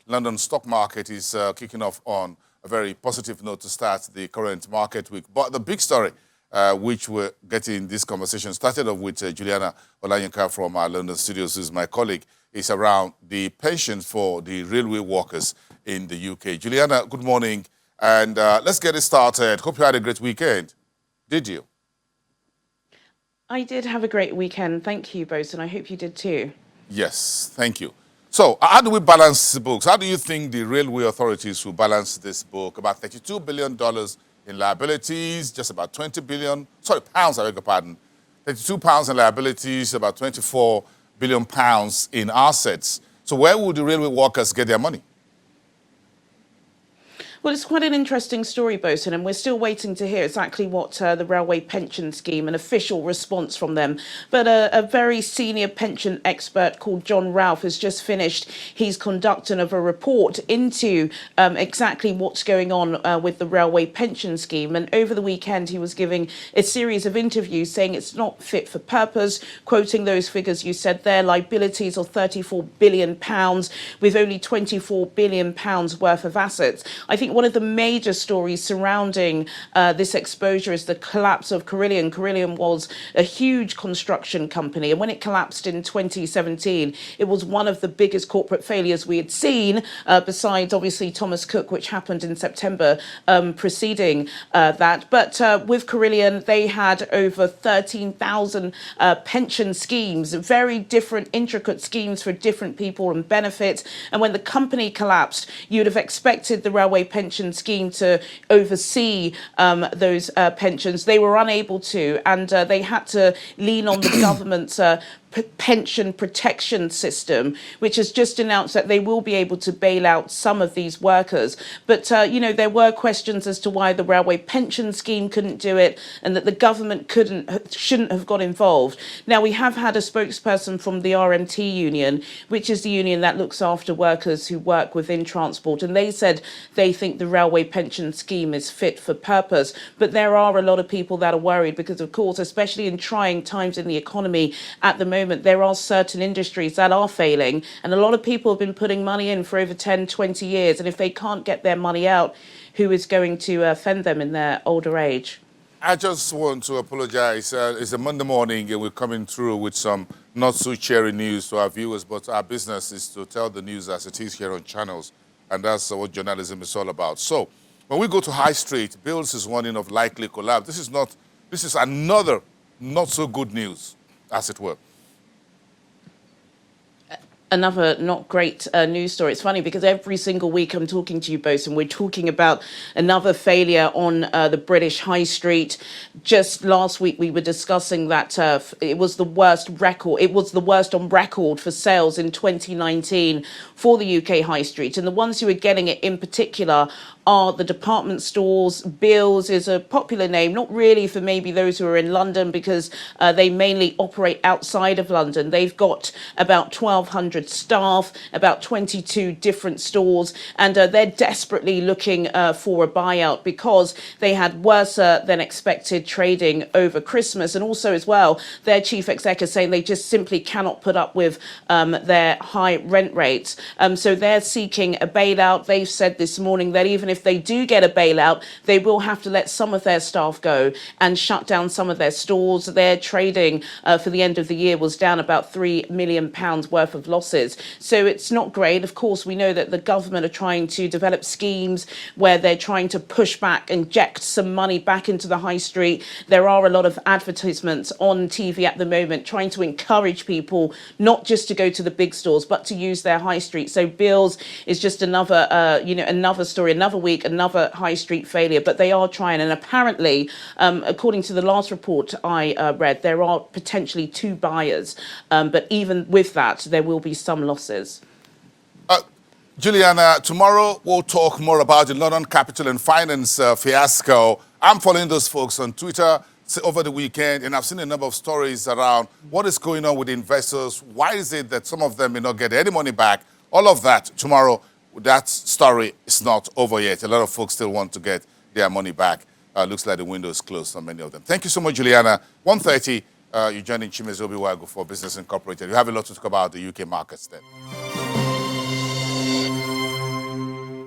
London stock market is kicking off on a very positive note to start the current market week. But the big story, which we're getting this conversation started off with Juliana Olayinka from our London studios, who's my colleague, is around the pensions for the railway workers in the UK. Juliana, good morning. And let's get it started. Hope you had a great weekend. Did you? I did have a great weekend. Thank you, Bosun. I hope you did too. Yes, thank you. So how do we balance the books? How do you think the railway authorities will balance this book? About $32 billion in liabilities, just about 20 billion, sorry, pounds, I beg your pardon. 32 pounds in liabilities, about 24 billion pounds in assets. So where will the railway workers get their money? Well, it's quite an interesting story, Bosun, and we're still waiting to hear exactly what the Railway Pension Scheme, an official response from them. But a very senior pension expert called John Ralph has just finished his conducting of a report into exactly what's going on with the Railway Pension Scheme. And over the weekend, he was giving a series of interviews saying it's not fit for purpose, quoting those figures you said there, liabilities of £34 billion with only £24 billion worth of assets. I think one of the major stories surrounding this exposure is the collapse of Carillion. Carillion was a huge construction company, and when it collapsed in 2017, it was one of the biggest corporate failures we had seen, besides obviously Thomas Cook, which happened in September preceding that. But with Carillion, they had over 13,000 pension schemes, very different, intricate schemes for different people and benefits. And when the company collapsed, you'd have expected the Railway Pension Scheme to oversee those pensions. They were unable to, and they had to lean on the government's pension protection system, which has just announced that they will be able to bail out some of these workers. But, you know, there were questions as to why the Railway Pension Scheme couldn't do it and that the government shouldn't have got involved. Now, we have had a spokesperson from the RMT union, which is the union that looks after workers who work within transport, and they said they think the Railway Pension Scheme is fit for purpose. But there are a lot of people that are worried because, of course, especially in trying times in the economy at the moment, there are certain industries that are failing, and a lot of people have been putting money in for over 10, 20 years, and if they can't get their money out, who is going to fend them in their older age? I just want to apologize. It's a Monday morning and we're coming through with some not so cheery news to our viewers, but our business is to tell the news as it is here on channels, and that's what journalism is all about. So when we go to High Street, Bills is warning of likely collapse. This is another not so good news, as it were. Another not great news story. It's funny because every single week I'm talking to you both and we're talking about another failure on the British High Street. Just last week we were discussing that it was the worst record. It was the worst on record for sales in 2019 for the UK High Street. And the ones who are getting it in particular are the department stores. Bills is a popular name, not really for maybe those who are in London because they mainly operate outside of London. They've got about 1,200 staff, about 22 different stores, and they're desperately looking for a buyout because they had worse than expected trading over Christmas. And also as well, their chief exec is saying they just simply cannot put up with their high rent rates. So they're seeking a bailout. They've said this morning that even if they do get a bailout, they will have to let some of their staff go and shut down some of their stores. Their trading for the end of the year was down about £3 million worth of losses. So it's not great. Of course, we know that the government are trying to develop schemes where they're trying to push back, inject some money back into the high street. There are a lot of advertisements on TV at the moment trying to encourage people not just to go to the big stores, but to use their high street. So Bills is just another, another story, another week, another high street failure. But they are trying, and apparently, according to the last report I read, there are potentially 2 buyers. But even with that, there will be some losses. Juliana, tomorrow we'll talk more about the London Capital and Finance fiasco. I'm following those folks on Twitter over the weekend, and I've seen a number of stories around what is going on with investors. Why is it that some of them may not get any money back? All of that tomorrow. That story is not over yet. A lot of folks still want to get their money back. Looks like the window is closed on many of them. Thank you so much, Juliana. 1:30, you're joining Chimezie Obiwagu for Business Incorporated. You have a lot to talk about the UK markets then.